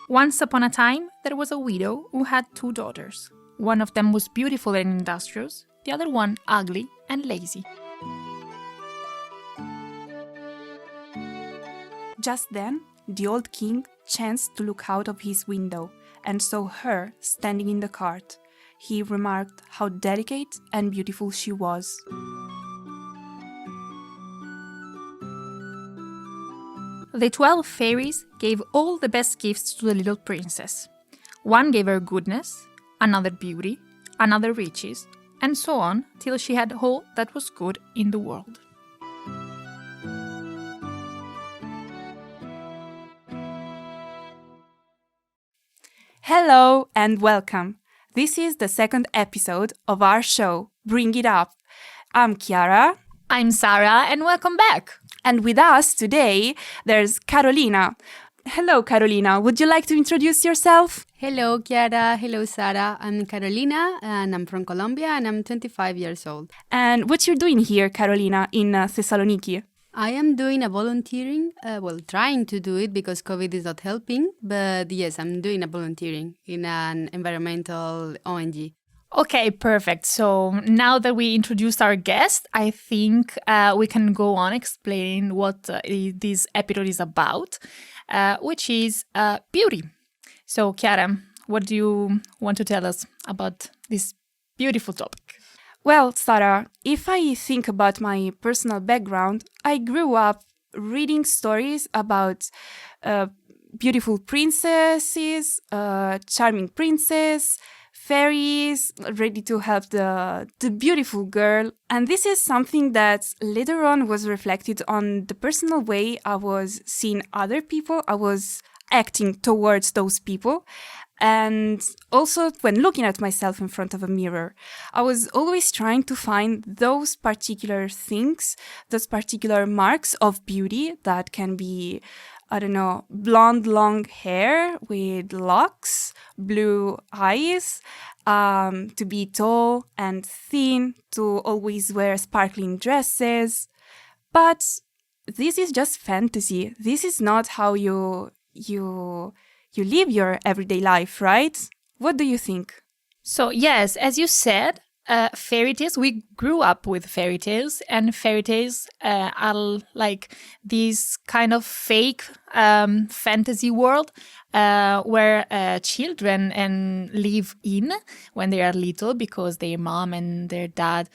Once upon a time, there was a widow who had 2 daughters. One of them was beautiful and industrious, the other one ugly and lazy. Just then, the old king chanced to look out of his window and saw her standing in the cart. He remarked how delicate and beautiful she was. The 12 fairies gave all the best gifts to the little princess. One gave her goodness, another beauty, another riches, and so on till she had all that was good in the world. Hello and welcome. This is the second episode of our show, Bring It Up. I'm Chiara. I'm Sarah, and welcome back! And with us today, there's Carolina. Hello, Carolina. Would you like to introduce yourself? Hello, Chiara. Hello, Sarah. I'm Carolina, and I'm from Colombia, and I'm 25 years old. And what you're doing here, Carolina, in Thessaloniki? I am doing a volunteering, trying to do it because COVID is not helping. But yes, I'm doing a volunteering in an environmental ONG. Okay, perfect. So now that we introduced our guest, I think we can go on explaining what this episode is about, which is beauty. So, Chiara, what do you want to tell us about this beautiful topic? Well, Sarah, if I think about my personal background, I grew up reading stories about beautiful princesses, charming princess, fairies ready to help the beautiful girl. And this is something that later on was reflected on the personal way I was seeing other people. I was acting towards those people. And also when looking at myself in front of a mirror, I was always trying to find those particular things, those particular marks of beauty that can be, I don't know, blonde, long hair with locks, blue eyes, to be tall and thin, to always wear sparkling dresses. But this is just fantasy. This is not how you live your everyday life, right? What do you think? So, yes, as you said, fairy tales, we grew up with fairy tales, and fairy tales are like this kind of fake fantasy world where children live in when they are little because their mom and their dad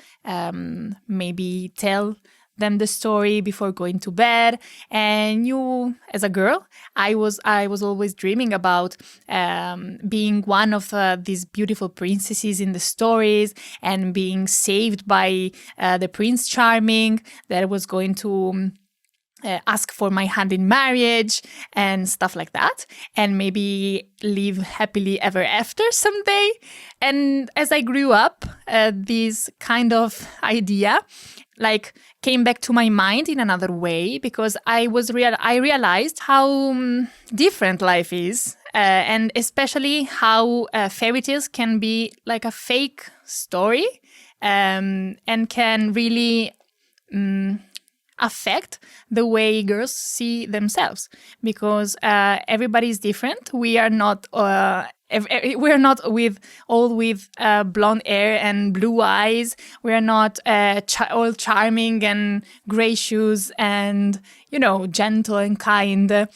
maybe tell them the story before going to bed. And you, as a girl, I was always dreaming about being one of these beautiful princesses in the stories and being saved by the Prince Charming that was going to ask for my hand in marriage and stuff like that, and maybe live happily ever after someday. And as I grew up, this kind of idea came back to my mind in another way, because I realized how different life is, and especially how fairy tales can be like a fake story, and can really affect the way girls see themselves, because everybody is different. We are not we're not with blonde hair and blue eyes. We are not all charming and gracious and gentle and kind.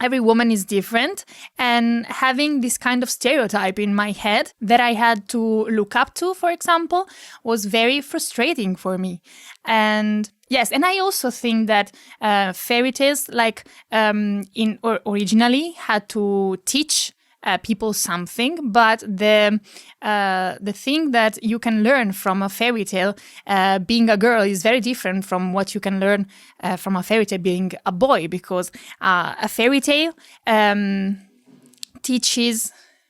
Every woman is different, and having this kind of stereotype in my head that I had to look up to, for example, was very frustrating for me. And yes, and I also think that fairy tales, originally had to teach people something, but the thing that you can learn from a fairy tale being a girl is very different from what you can learn from a fairy tale being a boy, because a fairy tale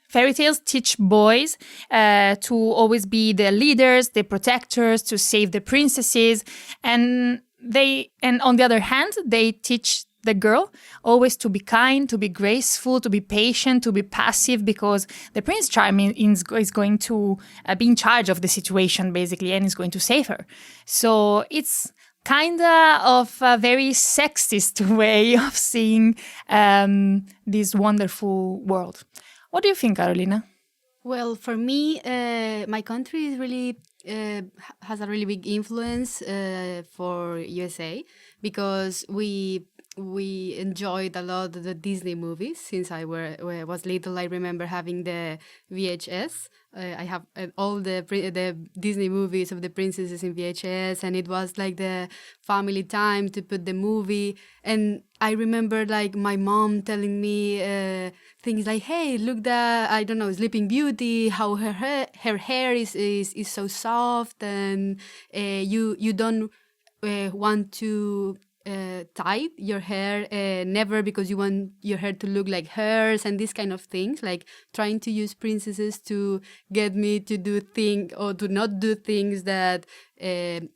Fairy tales teach boys to always be the leaders, the protectors, to save the princesses, and on the other hand, they teach the girl always to be kind, to be graceful, to be patient, to be passive, because the Prince Charming is going to be in charge of the situation, basically, and is going to save her. So it's kinda of a very sexist way of seeing this wonderful world. What do you think, Carolina? Well, for me, my country is really has a really big influence for USA because we enjoyed a lot of the Disney movies since I was little. I remember having the VHS. I have all the Disney movies of the princesses in VHS, and it was like the family time to put the movie. And I remember like my mom telling me things like, "Hey, look that I don't know, Sleeping Beauty, how her hair is so soft, and you don't want to." Tie your hair never because you want your hair to look like hers and these kind of things, like trying to use princesses to get me to do things or to not do things that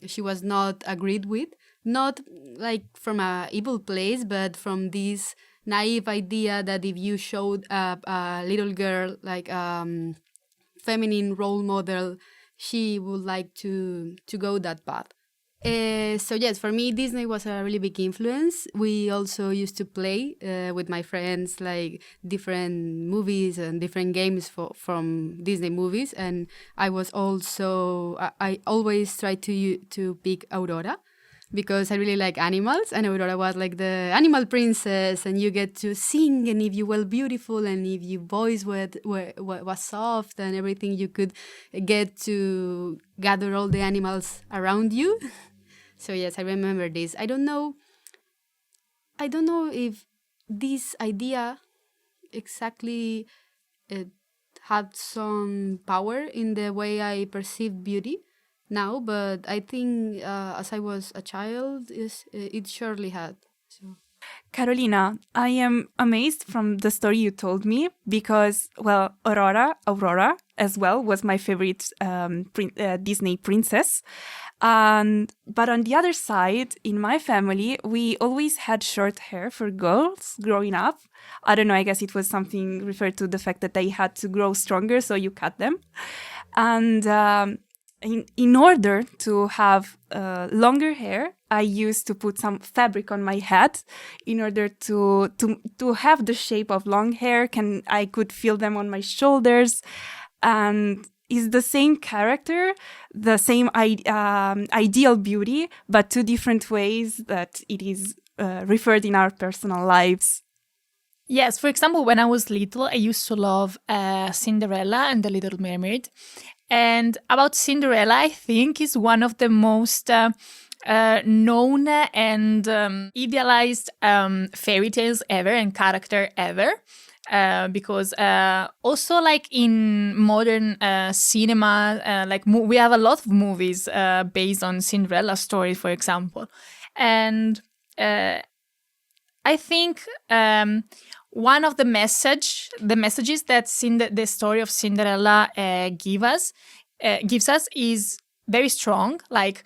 she was not agreed with, not like from a evil place but from this naive idea that if you showed a little girl like feminine role model, she would like to go that path. So yes, for me, Disney was a really big influence. We also used to play with my friends like different movies and different games from Disney movies, and I was also I always tried to pick Aurora because I really like animals, and Aurora was like the animal princess, and you get to sing, and if you were beautiful, and if your voice was soft and everything, you could get to gather all the animals around you. So yes, I remember this. I don't know if this idea exactly had some power in the way I perceive beauty now, but I think as I was a child, it surely had. So. Carolina, I am amazed from the story you told me because, well, Aurora as well was my favorite Disney princess. But on the other side, in my family, we always had short hair for girls growing up. I don't know, I guess it was something referred to the fact that they had to grow stronger, so you cut them. And in order to have longer hair, I used to put some fabric on my head in order to have the shape of long hair. I could feel them on my shoulders, and is the same character, the same ideal beauty, but two different ways that it is referred in our personal lives. Yes, for example, when I was little, I used to love Cinderella and the Little Mermaid. And about Cinderella, I think is one of the most known and idealized fairy tales ever and character ever. Because also like in modern cinema, we have a lot of movies based on Cinderella stories, for example. And I think one of the messages that the story of Cinderella gives us is very strong, like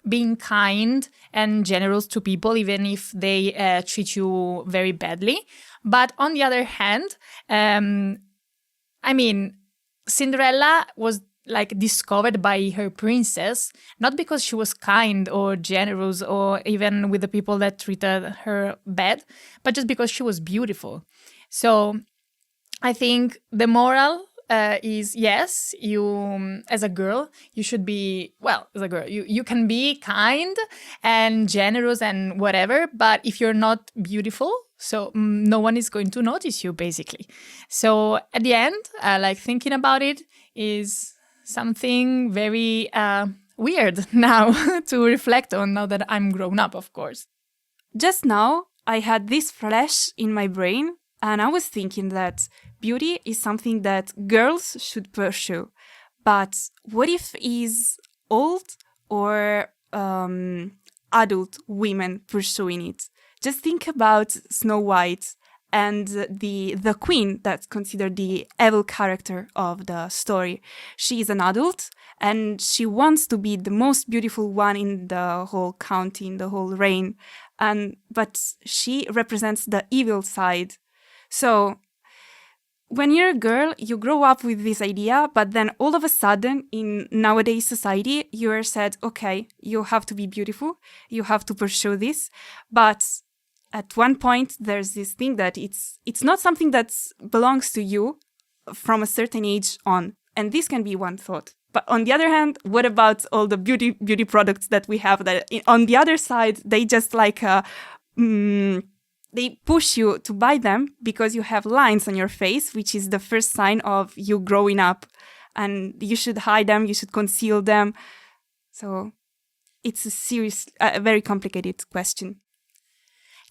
being kind and generous to people, even if they treat you very badly. But on the other hand, I mean, Cinderella was like discovered by her princess, not because she was kind or generous or even with the people that treated her bad, but just because she was beautiful. So I think the moral is, yes, you as a girl, you should be, well, as a girl, you can be kind and generous and whatever, but if you're not beautiful, so no one is going to notice you, basically. So at the end, like thinking about it is something very weird now to reflect on, now that I'm grown up, of course. Just now, I had this flash in my brain, and I was thinking that beauty is something that girls should pursue. But what if is old or adult women pursuing it? Just think about Snow White and the queen that's considered the evil character of the story. She is an adult and she wants to be the most beautiful one in the whole county, in the whole reign. But she represents the evil side. So when you're a girl, you grow up with this idea, but then all of a sudden in nowadays society, you're said, okay, you have to be beautiful. You have to pursue this. But at one point, there's this thing that it's not something that belongs to you from a certain age on. And this can be one thought. But on the other hand, what about all the beauty products that we have that on the other side, they just like, they push you to buy them because you have lines on your face, which is the first sign of you growing up. And you should hide them, you should conceal them. So it's a very complicated question.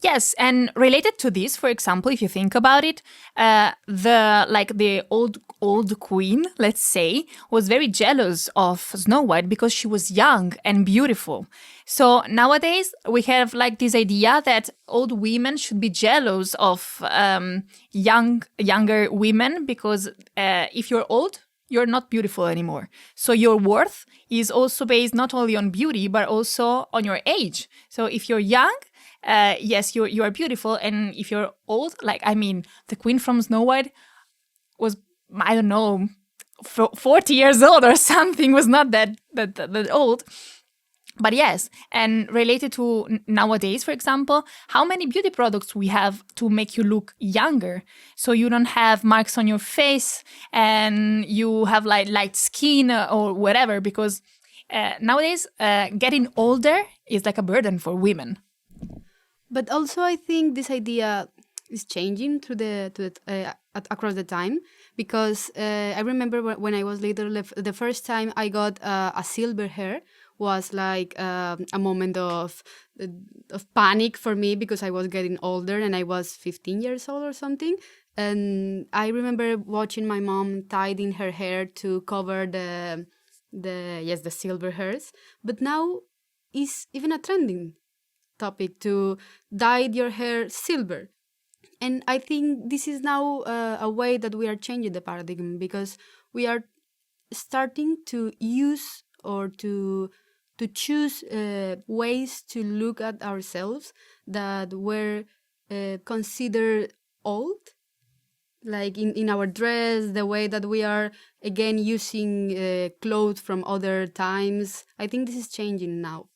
Yes, and related to this, for example, if you think about it, the old queen, let's say, was very jealous of Snow White because she was young and beautiful. So nowadays we have like this idea that old women should be jealous of younger women because if you're old, you're not beautiful anymore. So your worth is also based not only on beauty but also on your age. So if you're young, yes, you are beautiful, and if you're old, the queen from Snow White was, I don't know, 40 years old or something, was not that old. But yes, and related to nowadays, for example, how many beauty products we have to make you look younger, so you don't have marks on your face and you have like light skin or whatever, because nowadays getting older is like a burden for women. But also, I think this idea is changing across the time, because I remember when I was little, the first time I got a silver hair was like a moment of panic for me, because I was getting older and I was 15 years old or something. And I remember watching my mom tidying her hair to cover the silver hairs. But now it's even a trending topic to dye your hair silver. And I think this is now a way that we are changing the paradigm, because we are starting to use or to choose ways to look at ourselves that were considered old, like in our dress, the way that we are again using clothes from other times. I think this is changing now.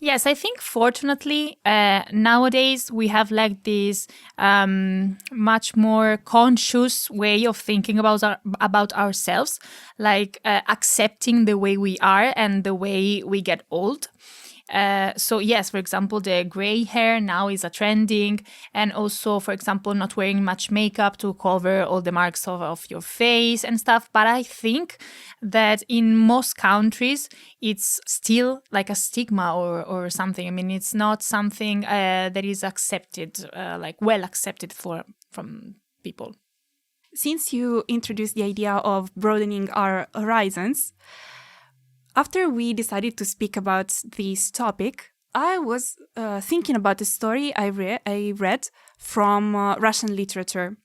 Yes, I think fortunately nowadays we have like this much more conscious way of thinking about ourselves, like accepting the way we are and the way we get old. So yes, for example, the gray hair now is a trending, and also, for example, not wearing much makeup to cover all the marks of your face and stuff. But I think that in most countries, it's still like a stigma or something. I mean, it's not something that is accepted, well accepted from people. Since you introduced the idea of broadening our horizons, after we decided to speak about this topic, I was thinking about a story I read from Russian literature.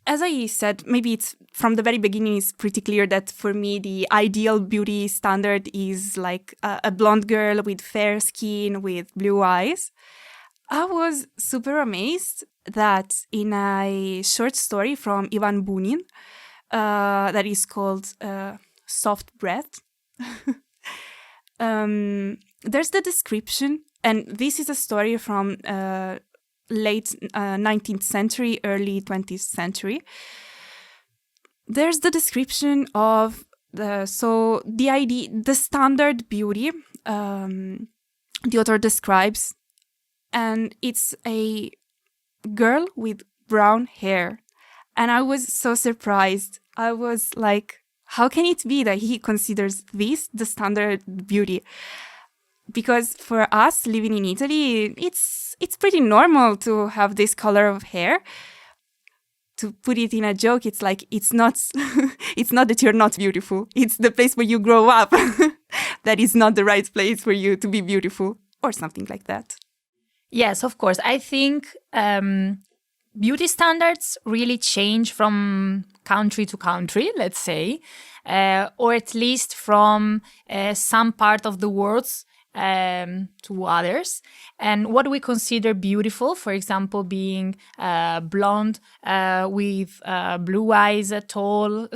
As I said, maybe it's from the very beginning, it's pretty clear that for me, the ideal beauty standard is like a blonde girl with fair skin, with blue eyes. I was super amazed that in a short story from Ivan Bunin that is called Soft Breath, there's the description, and this is a story from late 19th century, early 20th century. There's the description of the standard beauty the author describes, and it's a girl with brown hair. And I was so surprised. I was like, how can it be that he considers this the standard beauty? Because for us living in Italy, it's pretty normal to have this color of hair. To put it in a joke, it's like it's not it's not that you're not beautiful. It's the place where you grow up that is not the right place for you to be beautiful, or something like that. Yes, of course. I think beauty standards really change from country to country, let's say, or at least from some part of the world to others. And what we consider beautiful, for example, being blonde with blue eyes, tall,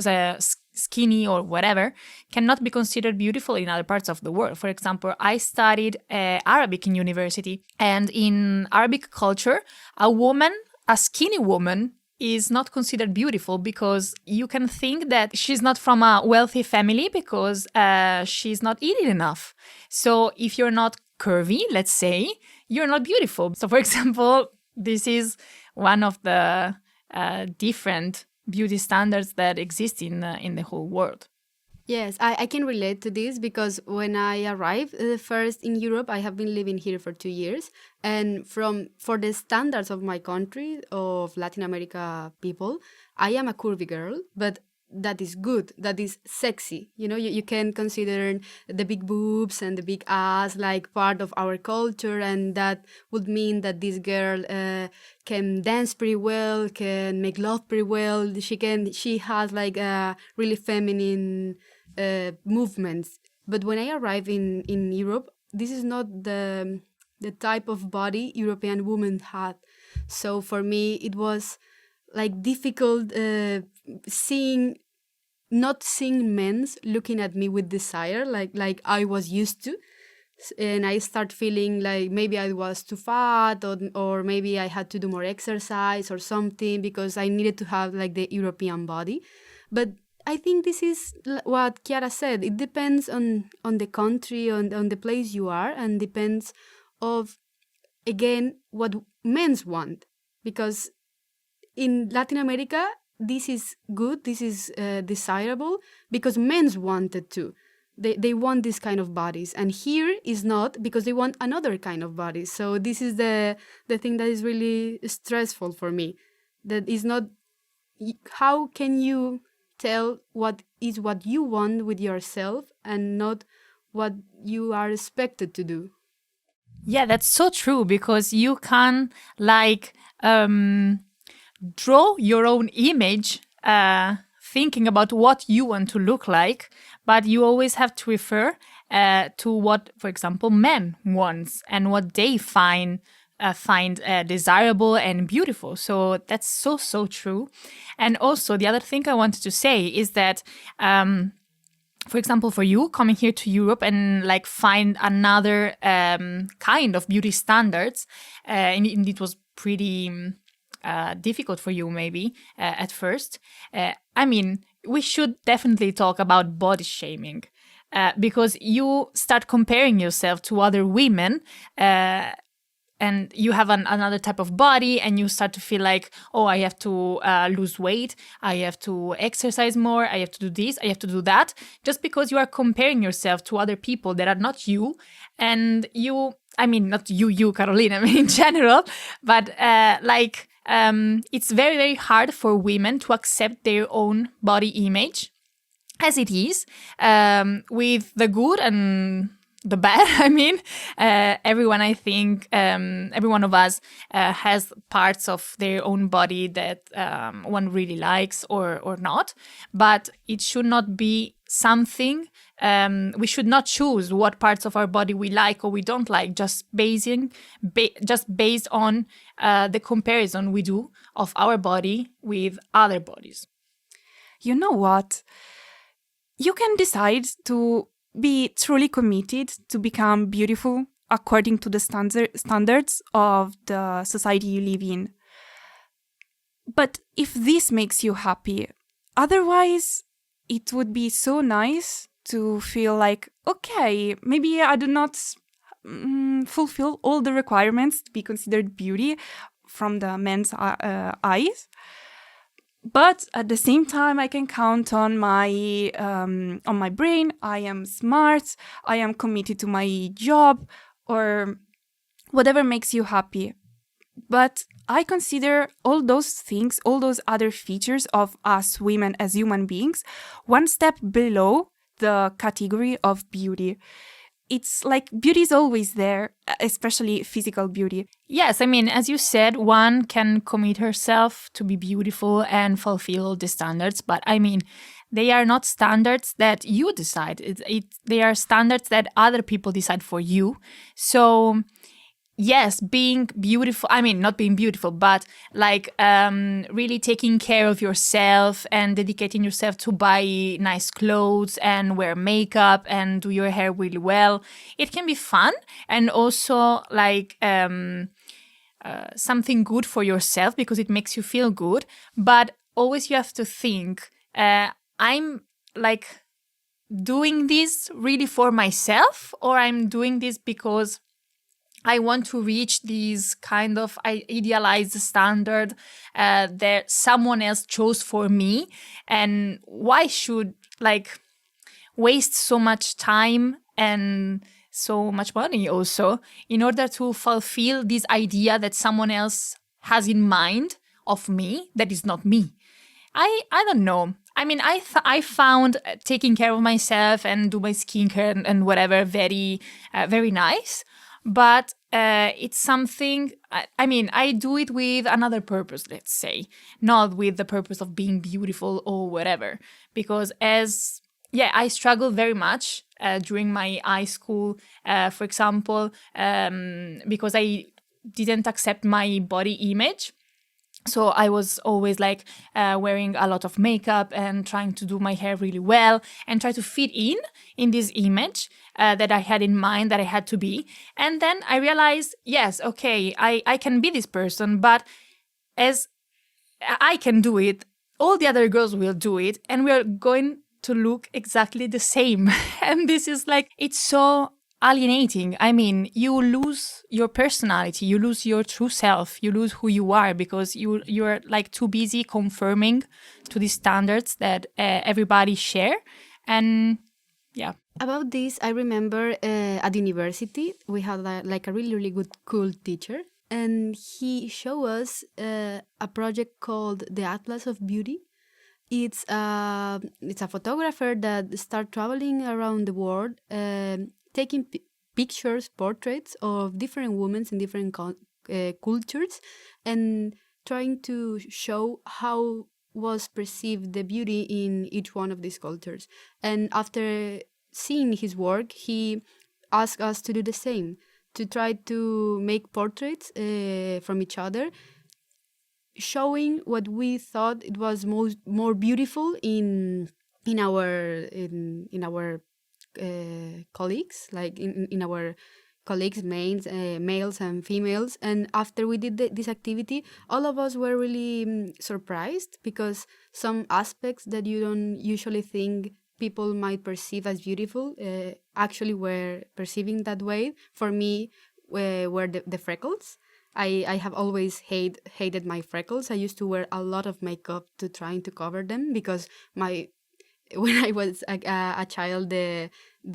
skinny or whatever, cannot be considered beautiful in other parts of the world. For example, I studied Arabic in university, and in Arabic culture, a skinny woman is not considered beautiful because you can think that she's not from a wealthy family because she's not eating enough. So if you're not curvy, let's say, you're not beautiful. So for example, this is one of the different beauty standards that exist in the whole world. Yes, I can relate to this because when I arrived first in Europe, I have been living here for 2 years, and for the standards of my country, of Latin America people, I am a curvy girl, but that is good, that is sexy. You can consider the big boobs and the big ass like part of our culture, and that would mean that this girl can dance pretty well, can make love pretty well. She has like a really feminine movements. But when I arrived in Europe, this is not the type of body European women had. So for me, it was like difficult not seeing men looking at me with desire like I was used to. And I start feeling like maybe I was too fat, or maybe I had to do more exercise or something because I needed to have like the European body. But I think this is what Chiara said. It depends on the country, on the place you are, and depends of, again, what men want. Because in Latin America, this is good, this is desirable, because men wanted to. They want this kind of bodies, and here is not, because they want another kind of bodies. So this is the thing that is really stressful for me. That is not, how can you tell what you want with yourself and not what you are expected to do? Yeah, that's so true, because you can draw your own image thinking about what you want to look like, but you always have to refer to what, for example, men wants and what they find desirable and beautiful. So that's so true. And also the other thing I wanted to say is that for example, for you coming here to Europe and find another kind of beauty standards, and it was pretty difficult for you maybe at first. I mean, we should definitely talk about body shaming, because you start comparing yourself to other women, and you have another type of body, and you start to feel like, oh, I have to lose weight, I have to exercise more, I have to do this, I have to do that, just because you are comparing yourself to other people that are not you. And you, I mean, not you, Carolina, I mean in general, but it's very, very hard for women to accept their own body image as it is, with the good and the bad. I mean, everyone, I think, every one of us has parts of their own body that one really likes or not. But it should not be something, we should not choose what parts of our body we like or we don't like just based on the comparison we do of our body with other bodies. You know what? You can decide to be truly committed to become beautiful according to the standards of the society you live in. But if this makes you happy, otherwise it would be so nice to feel like, okay, maybe I do not fulfill all the requirements to be considered beauty from the men's eyes. But at the same time, I can count on my brain. I am smart. I am committed to my job, or whatever makes you happy. But I consider all those things, all those other features of us women as human beings, one step below the category of beauty. it's like beauty is always there, especially physical beauty. Yes, I mean, as you said, one can commit herself to be beautiful and fulfill the standards, but I mean, they are not standards that you decide. They are standards that other people decide for you. So, yes, being beautiful, I mean, not being beautiful, but like really taking care of yourself and dedicating yourself to buy nice clothes and wear makeup and do your hair really well. It can be fun and also like something good for yourself because it makes you feel good. But always you have to think, I'm like doing this really for myself, or I'm doing this because I want to reach these kind of idealized standard that someone else chose for me. And why should like waste so much time and so much money also in order to fulfill this idea that someone else has in mind of me that is not me? I don't know. I mean, I found taking care of myself and do my skincare and whatever very very nice. But it's something, I mean, I do it with another purpose, let's say, not with the purpose of being beautiful or whatever. Because I struggled very much during my high school, for example, because I didn't accept my body image. So I was always like wearing a lot of makeup and trying to do my hair really well and try to fit in this image that I had in mind that I had to be. And then I realized, yes, okay, I can be this person, but as I can do it, all the other girls will do it, and we're going to look exactly the same. And this is like, it's so alienating. I mean, you lose your personality, you lose your true self, you lose who you are because you're like too busy conforming to the standards that everybody share. And yeah. About this, I remember at university we had like a really really good cool teacher, and he showed us a project called the Atlas of Beauty. It's a photographer that start traveling around the world, taking pictures, portraits of different women in different cultures, and trying to show how was perceived the beauty in each one of these cultures. And after seeing his work, he asked us to do the same, to try to make portraits from each other, showing what we thought it was more beautiful in our colleagues, like in our colleagues, males and females. And after we did this activity, all of us were really surprised, because some aspects that you don't usually think people might perceive as beautiful actually were perceiving that way. For me, were the freckles. I have always hated my freckles. I used to wear a lot of makeup to trying to cover them, because when I was a child, the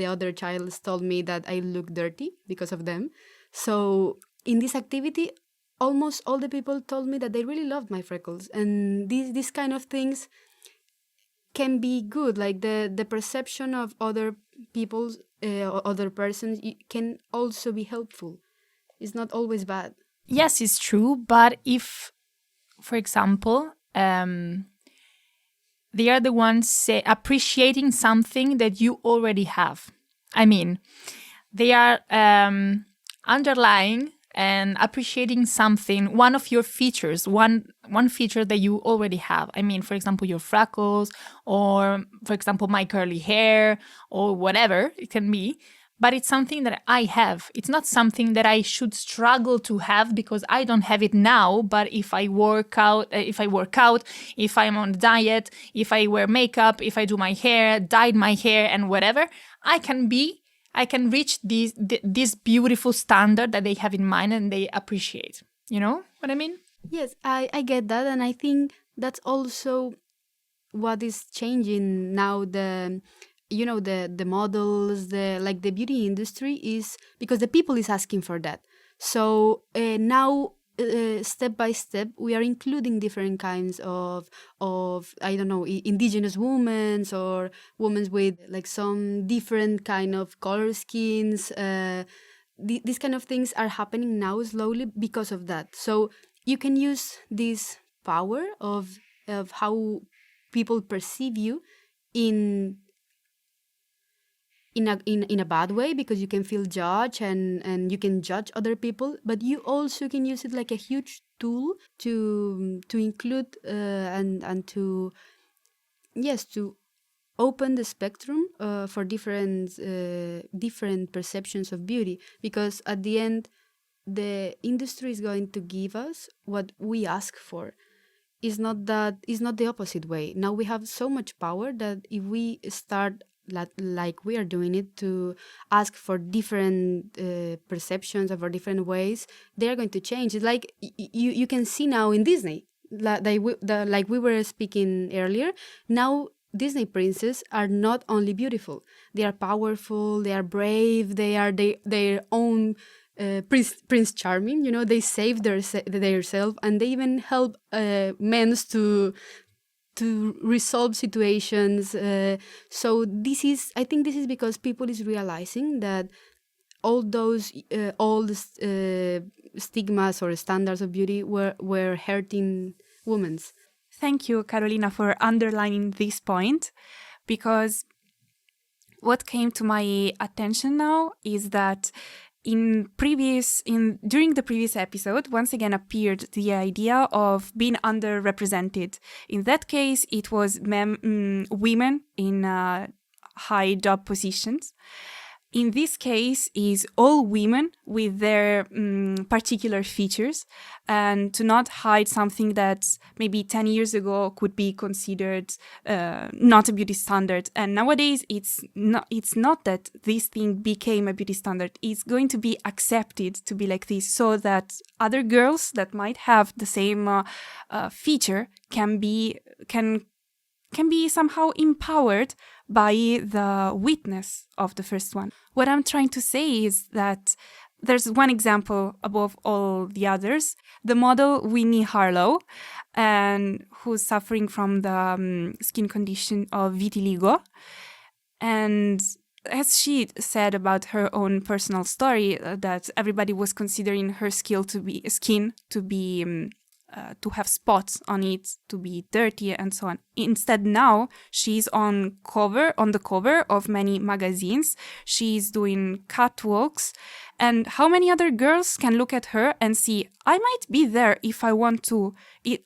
other child told me that I look dirty because of them. So in this activity, almost all the people told me that they really loved my freckles, and these kind of things can be good. Like the perception of other people's other persons can also be helpful. It's not always bad. Yes, it's true. But if, for example, they are the ones appreciating something that you already have. I mean, they are underlying and appreciating something, one of your features, one feature that you already have. I mean, for example, your freckles, or for example, my curly hair, or whatever it can be. But it's something that I have. It's not something that I should struggle to have because I don't have it now. But if I work out, if I'm on a diet, if I wear makeup, if I do my hair, dyed my hair and whatever, I can reach this beautiful standard that they have in mind and they appreciate. You know what I mean? Yes, I get that. And I think that's also what is changing now. The models, the beauty industry is, because the people is asking for that. So now step by step we are including different kinds of I don't know, indigenous women or women with like some different kind of color skins. These kind of things are happening now slowly because of that. So you can use this power of how people perceive you in a bad way, because you can feel judged and you can judge other people, but you also can use it like a huge tool to include and to open the spectrum for different perceptions of beauty, because at the end the industry is going to give us what we ask for. Is not the opposite way. Now we have so much power that if we start like we are doing it, to ask for different perceptions or for different ways, they are going to change. It's like you can see now in Disney, like we were speaking earlier. Now Disney princesses are not only beautiful; they are powerful, they are brave, they are their own Prince Charming. You know, they save their self, and they even help men to resolve situations. So I think this is because people is realizing that all those old stigmas or standards of beauty were hurting women. Thank you, Carolina, for underlining this point, because what came to my attention now is that during the previous episode, once again appeared the idea of being underrepresented. In that case, it was women in high job positions. In this case, is all women with their particular features, and to not hide something that maybe 10 years ago could be considered not a beauty standard. And nowadays, it's not that this thing became a beauty standard. It's going to be accepted to be like this, so that other girls that might have the same feature can be somehow empowered by the witness of the first one. What I'm trying to say is that there's one example above all the others, the model Winnie Harlow, and who's suffering from the skin condition of vitiligo. And as she said about her own personal story, that everybody was considering her skin to be to have spots on it, to be dirty, and so on. Instead, now she's on the cover of many magazines. She's doing catwalks, and how many other girls can look at her and see, I might be there if I want to.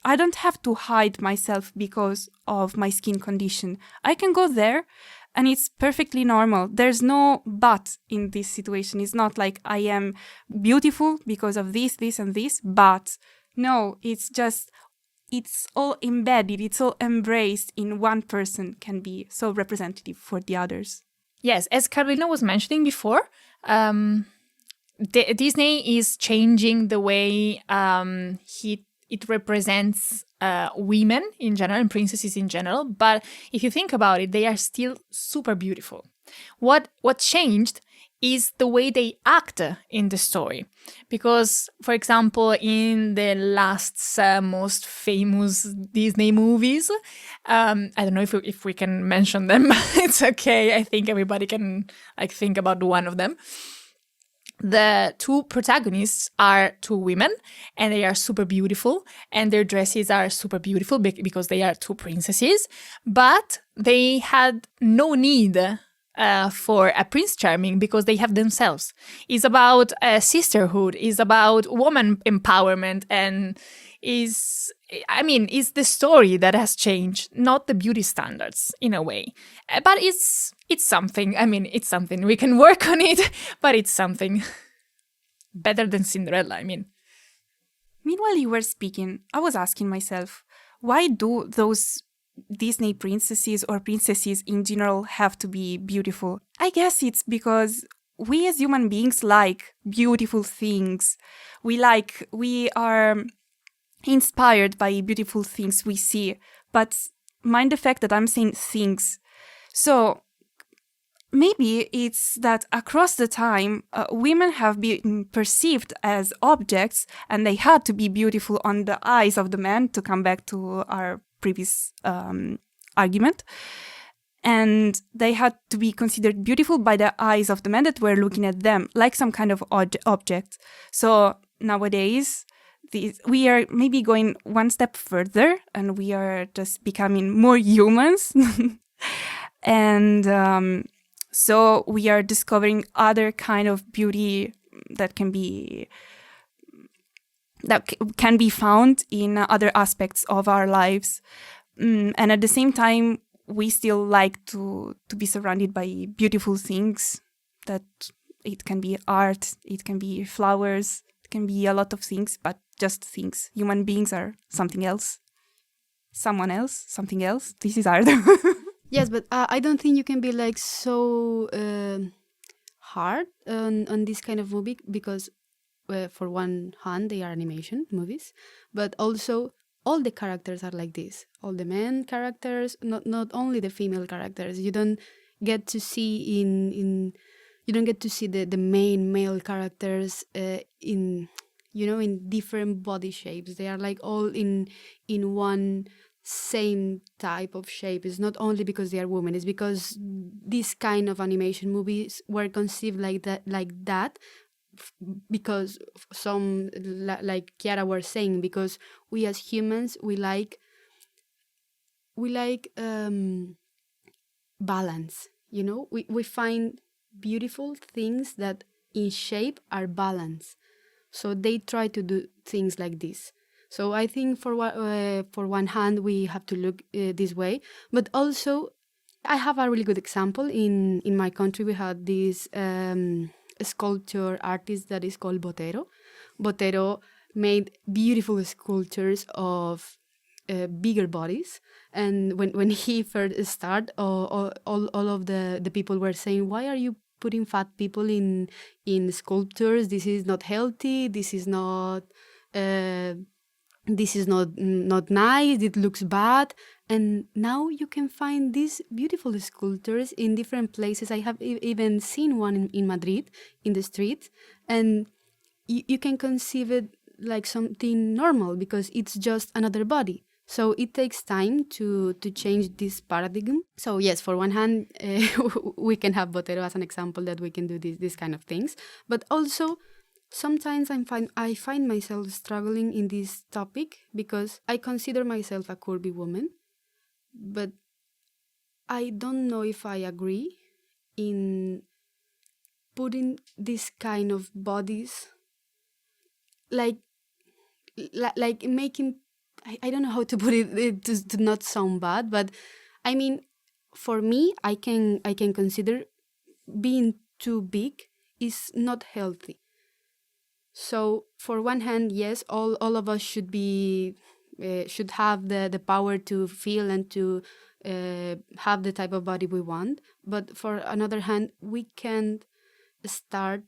I don't have to hide myself because of my skin condition. I can go there, and it's perfectly normal. There's no but in this situation. It's not like I am beautiful because of this, and this, but no, it's all embedded, it's all embraced in one person, can be so representative for the others. Yes, as Carolina was mentioning before, Disney is changing the way it represents women in general and princesses in general. But if you think about it, they are still super beautiful. What changed is the way they act in the story. Because, for example, in the last most famous Disney movies, I don't know if we can mention them, it's okay. I think everybody can think about one of them. The two protagonists are two women, and they are super beautiful, and their dresses are super beautiful because they are two princesses, but they had no need for a Prince Charming because they have themselves. It's about sisterhood, it's about woman empowerment, and is the story that has changed, not the beauty standards in a way. But it's something. It's something. We can work on it, but it's something. Better than Cinderella, Meanwhile, you were speaking, I was asking myself, why do those Disney princesses or princesses in general have to be beautiful? I guess it's because we as human beings like beautiful things. We are inspired by beautiful things we see. But mind the fact that I'm saying things. So maybe it's that across the time, women have been perceived as objects, and they had to be beautiful on the eyes of the men, to come back to our previous argument. And they had to be considered beautiful by the eyes of the men that were looking at them, like some kind of object. So nowadays, we are maybe going one step further, and we are just becoming more humans. And so we are discovering other kind of beauty that can be found in other aspects of our lives. And at the same time, we still like to be surrounded by beautiful things. That it can be art, it can be flowers, it can be a lot of things, but just things. Human beings are something else. Someone else, something else. This is art. Yes, but I don't think you can be like so hard on this kind of movie, because for one hand they are animation movies, but also all the characters are like this. All the men characters, not only the female characters. You don't get to see you don't get to see the main male characters in different body shapes. They are like all in one same type of shape. It's not only because they are women, it's because this kind of animation movies were conceived like that because some, like Chiara was saying, because we as humans, we like balance. We find beautiful things that in shape are balanced, so they try to do things like this. So I think for one hand we have to look this way, but also I have a really good example. In my country we had this sculpture artist that is called Botero. Botero made beautiful sculptures of bigger bodies, and when he first started, all of the people were saying, why are you putting fat people in sculptures? This is not healthy, this is not not nice, it looks bad. And now you can find these beautiful sculptures in different places. I have even seen one in Madrid, in the street, and you can conceive it like something normal because it's just another body. So it takes time to change this paradigm. So yes, for one hand, we can have Botero as an example that we can do this kind of things, but also sometimes I find myself struggling in this topic because I consider myself a curvy woman, but I don't know if I agree in putting this kind of bodies like making, I don't know how to put it to not sound bad, but I mean, for me, I can consider being too big is not healthy. So for one hand, yes, all of us should have the power to feel and to have the type of body we want. But for another hand, we can't start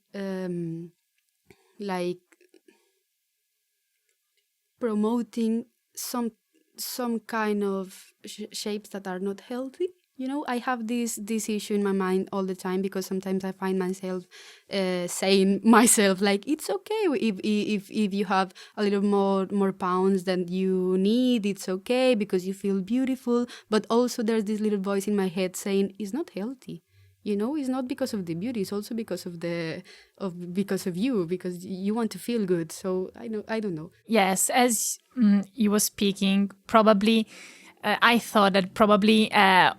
like promoting some kind of shapes that are not healthy. I have this issue in my mind all the time, because sometimes I find myself saying myself like, it's okay if you have a little more pounds than you need, it's okay because you feel beautiful. But also there's this little voice in my head saying it's not healthy. It's not because of the beauty, it's also because of because of you, because you want to feel good. So I don't know. Yes, as you were speaking, probably I thought that probably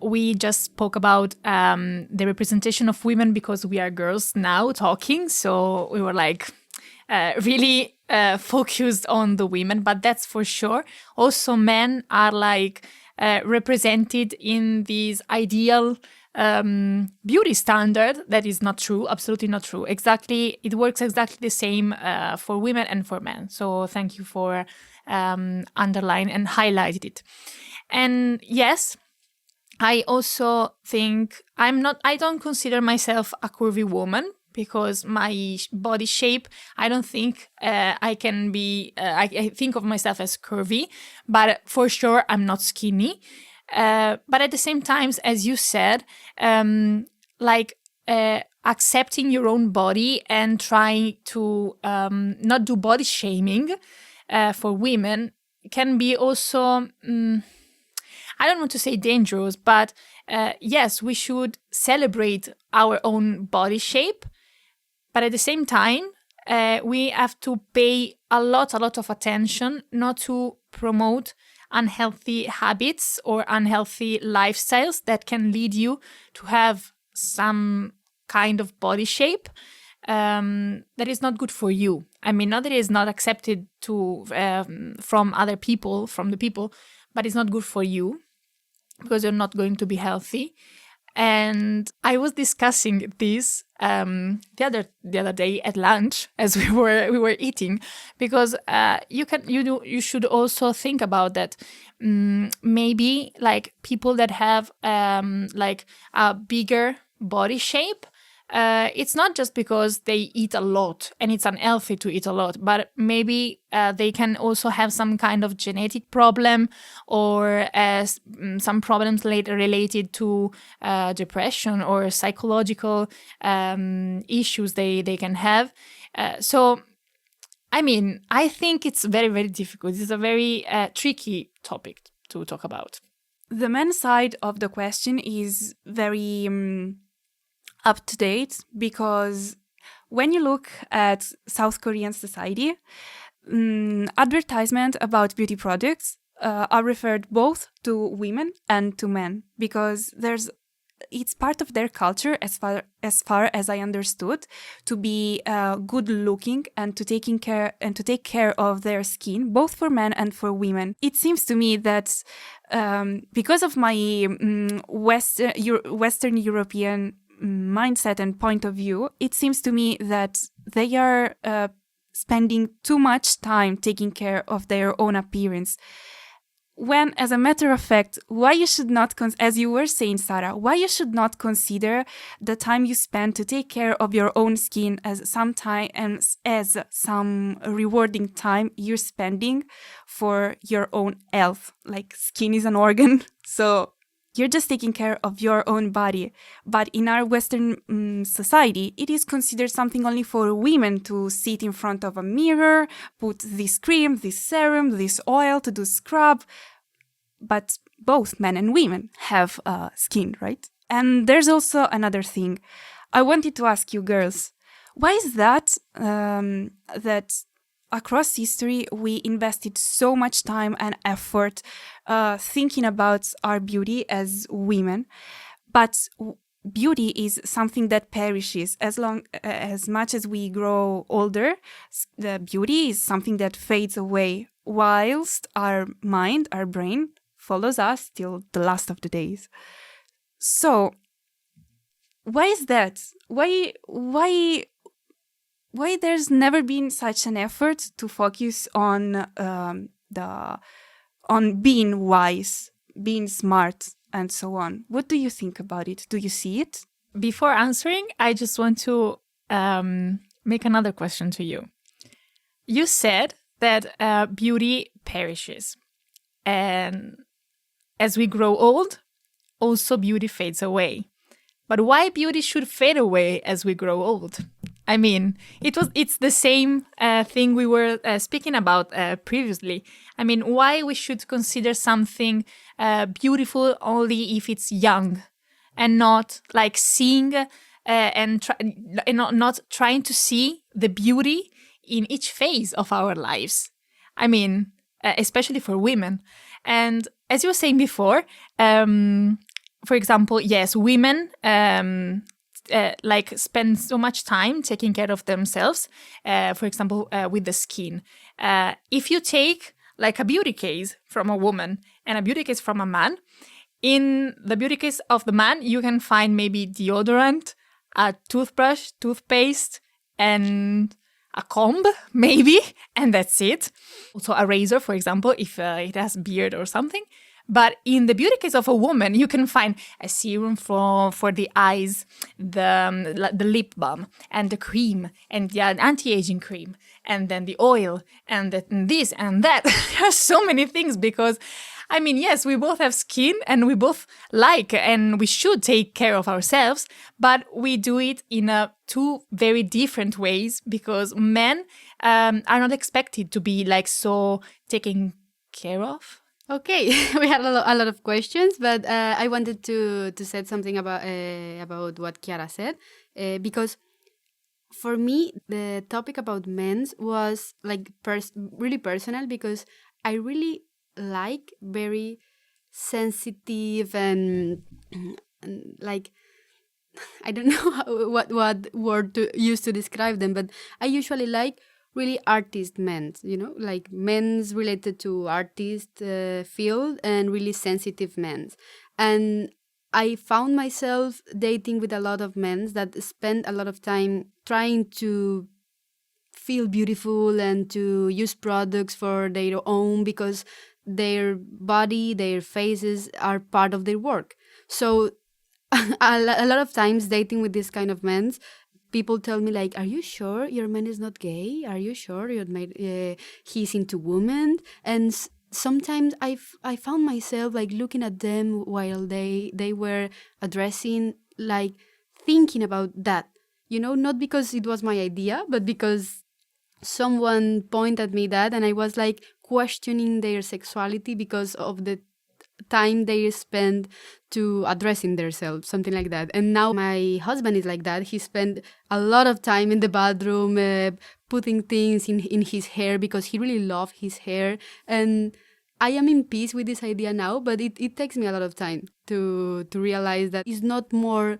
we just spoke about the representation of women because we are girls now talking. So we were like really focused on the women, but that's for sure. Also, men are like represented in these ideal beauty standard that is not true, absolutely not true. Exactly, it works exactly the same for women and for men. So thank you for underlining and highlighted it. And yes, I also think I don't consider myself a curvy woman, because my body shape, I don't think I can be, I think of myself as curvy, but for sure I'm not skinny. But at the same time, as you said, like accepting your own body and trying to not do body shaming for women can be also, I don't want to say dangerous, but yes, we should celebrate our own body shape. But at the same time, we have to pay a lot of attention not to promote unhealthy habits or unhealthy lifestyles that can lead you to have some kind of body shape that is not good for you. I mean, not that it is not accepted from other people, from the people, but it's not good for you because you're not going to be healthy. And I was discussing this the other day at lunch as we were eating, because you should also think about that. Maybe like people that have like a bigger body shape, it's not just because they eat a lot and it's unhealthy to eat a lot, but maybe they can also have some kind of genetic problem or some problems later related to depression or psychological issues they can have. So, I mean, I think it's very, very difficult. It's a very tricky topic to talk about. The men's side of the question is very up to date, because when you look at South Korean society, advertisement about beauty products are referred both to women and to men, because it's part of their culture, as far as I understood, to be good looking and to take care of their skin, both for men and for women. It seems to me that because of my Western European mindset and point of view, it seems to me that they are spending too much time taking care of their own appearance. When, as a matter of fact, why you should not, as you were saying, Sarah, why you should not consider the time you spend to take care of your own skin as some time and as some rewarding time you're spending for your own health. Like, skin is an organ, so you're just taking care of your own body. But in our Western society, it is considered something only for women to sit in front of a mirror, put this cream, this serum, this oil to do scrub. But both men and women have skin, right? And there's also another thing. I wanted to ask you girls, why is that that across history we invested so much time and effort thinking about our beauty as women, but beauty is something that perishes as much as we grow older. The beauty is something that fades away, whilst our mind, our brain, follows us till the last of the days. So why is that? Why there's never been such an effort to focus on being wise, being smart, and so on? What do you think about it? Do you see it? Before answering, I just want to make another question to you. You said that beauty perishes, and as we grow old, also beauty fades away. But why beauty should fade away as we grow old? I mean, it's the same thing we were speaking about previously. I mean, why we should consider something beautiful only if it's young, and not like seeing not trying to see the beauty in each phase of our lives. I mean, especially for women. And as you were saying before, for example, yes, women like spend so much time taking care of themselves, for example, with the skin. If you take like a beauty case from a woman and a beauty case from a man, in the beauty case of the man, you can find maybe deodorant, a toothbrush, toothpaste, and a comb, maybe, and that's it. Also a razor, for example, if it has beard or something. But in the beauty case of a woman, you can find a serum for the eyes, the lip balm, and the cream, and yeah, an anti-aging cream, and then the oil, and this and that. There are so many things because, I mean, yes, we both have skin and we both like and we should take care of ourselves, but we do it in two very different ways because men are not expected to be like so taken care of. Okay, we had a lot of questions, but I wanted to say something about what Chiara said, because for me the topic about men's was like really personal because I really like very sensitive and like I don't know what word to use to describe them, but I usually like really artist men, like men's related to artist field and really sensitive men. And I found myself dating with a lot of men that spend a lot of time trying to feel beautiful and to use products for their own because their body, their faces are part of their work. So a lot of times dating with this kind of men, people tell me like, are you sure your man is not gay? Are you sure he's into women? And sometimes I found myself like looking at them while they were addressing, like thinking about that, not because it was my idea, but because someone pointed at me that, and I was like questioning their sexuality because of the time they spend to addressing themselves, something like that. And now my husband is like that. He spent a lot of time in the bathroom putting things in his hair because he really loved his hair. And I am in peace with this idea now, but it takes me a lot of time to realize that it's not more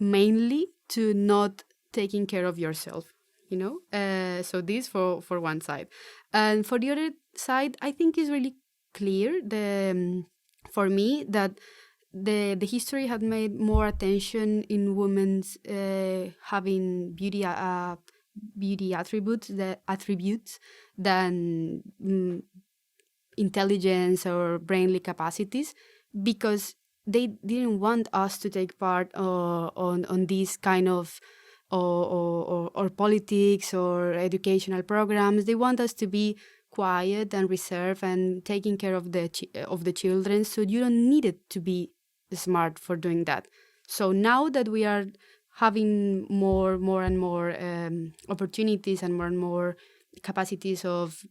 mainly to not taking care of yourself, so this for one side. And for the other side, I think it's really clear for me that the history had made more attention in women's having beauty attributes than intelligence or brainly capacities, because they didn't want us to take part on this kind of or politics or educational programs. They want us to be quiet and reserved and taking care of the children. So you don't need it to be smart for doing that. So now that we are having more and more opportunities and more capacities of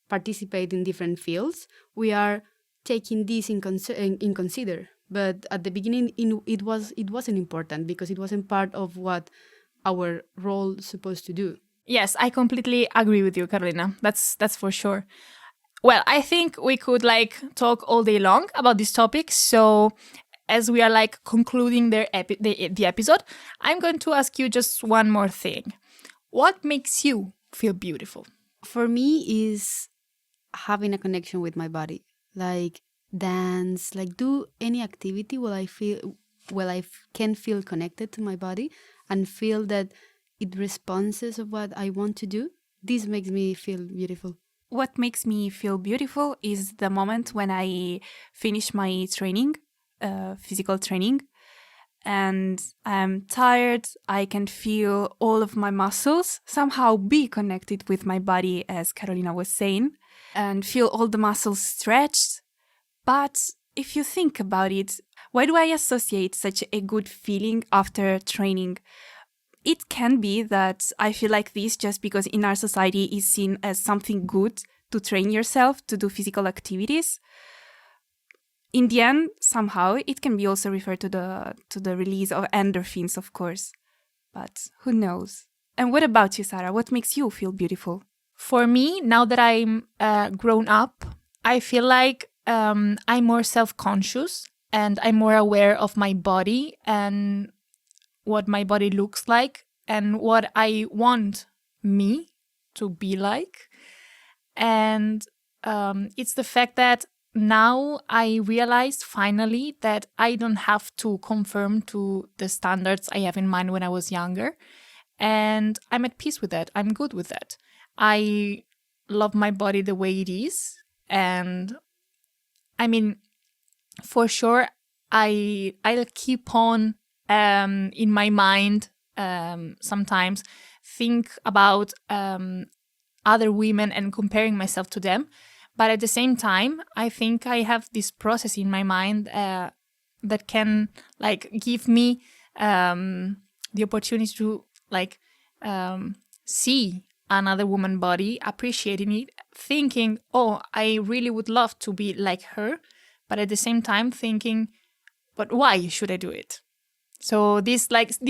participate in different fields, we are taking this in consider. But at the beginning, it wasn't important because it wasn't part of what our role is supposed to do. Yes, I completely agree with you, Carolina. That's for sure. Well, I think we could like talk all day long about this topic. So as we are like concluding the episode, I'm going to ask you just one more thing. What makes you feel beautiful? For me is having a connection with my body, like dance, like do any activity where I can feel connected to my body and feel that it responds of what I want to do. This makes me feel beautiful. What makes me feel beautiful is the moment when I finish my training, physical training, and I'm tired. I can feel all of my muscles somehow be connected with my body, as Carolina was saying, and feel all the muscles stretched. But if you think about it, why do I associate such a good feeling after training? It can be that I feel like this just because in our society is seen as something good to train yourself, to do physical activities. In the end, somehow, it can be also referred to the release of endorphins, of course. But who knows? And what about you, Sarah? What makes you feel beautiful? For me, now that I'm grown up, I feel like I'm more self-conscious and I'm more aware of my body and what my body looks like and what I want me to be like. And it's the fact that now I realized finally that I don't have to conform to the standards I have in mind when I was younger. And I'm at peace with that. I'm good with that. I love my body the way it is. And I mean, for sure, I'll keep on in my mind sometimes think about other women and comparing myself to them. But at the same time, I think I have this process in my mind that can like give me the opportunity to like see another woman body, appreciating it, thinking, oh, I really would love to be like her, but at the same time thinking, but why should I do it? So this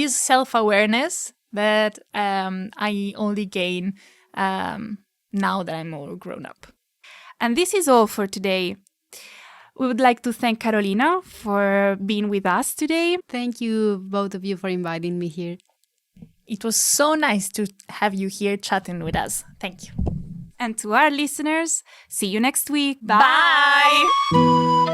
self-awareness that I only gain now that I'm more grown up. And this is all for today. We would like to thank Carolina for being with us today. Thank you, both of you, for inviting me here. It was so nice to have you here chatting with us. Thank you. And to our listeners, see you next week. Bye.